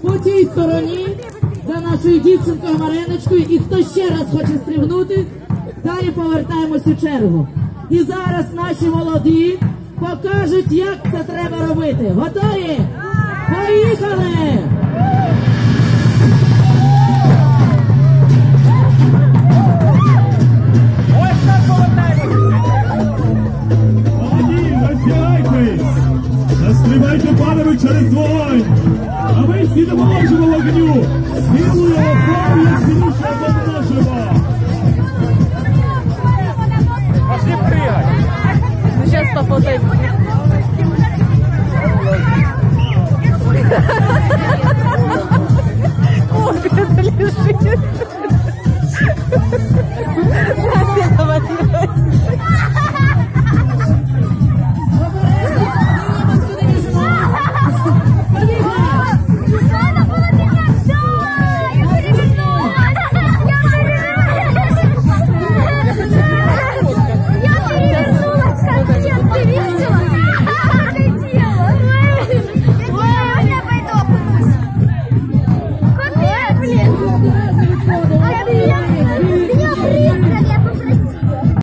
По цій стороні за нашою дівчинкою Мариночкою, і хто ще раз хоче стрибнути, далі повертаємось у чергу. І зараз наші молоді покажуть, як це треба робити. Готові? Поїхали! Молоді, розтягайтесь! Застрибайте, панове, через вогонь! А ми всі допоможемо вогню! Силою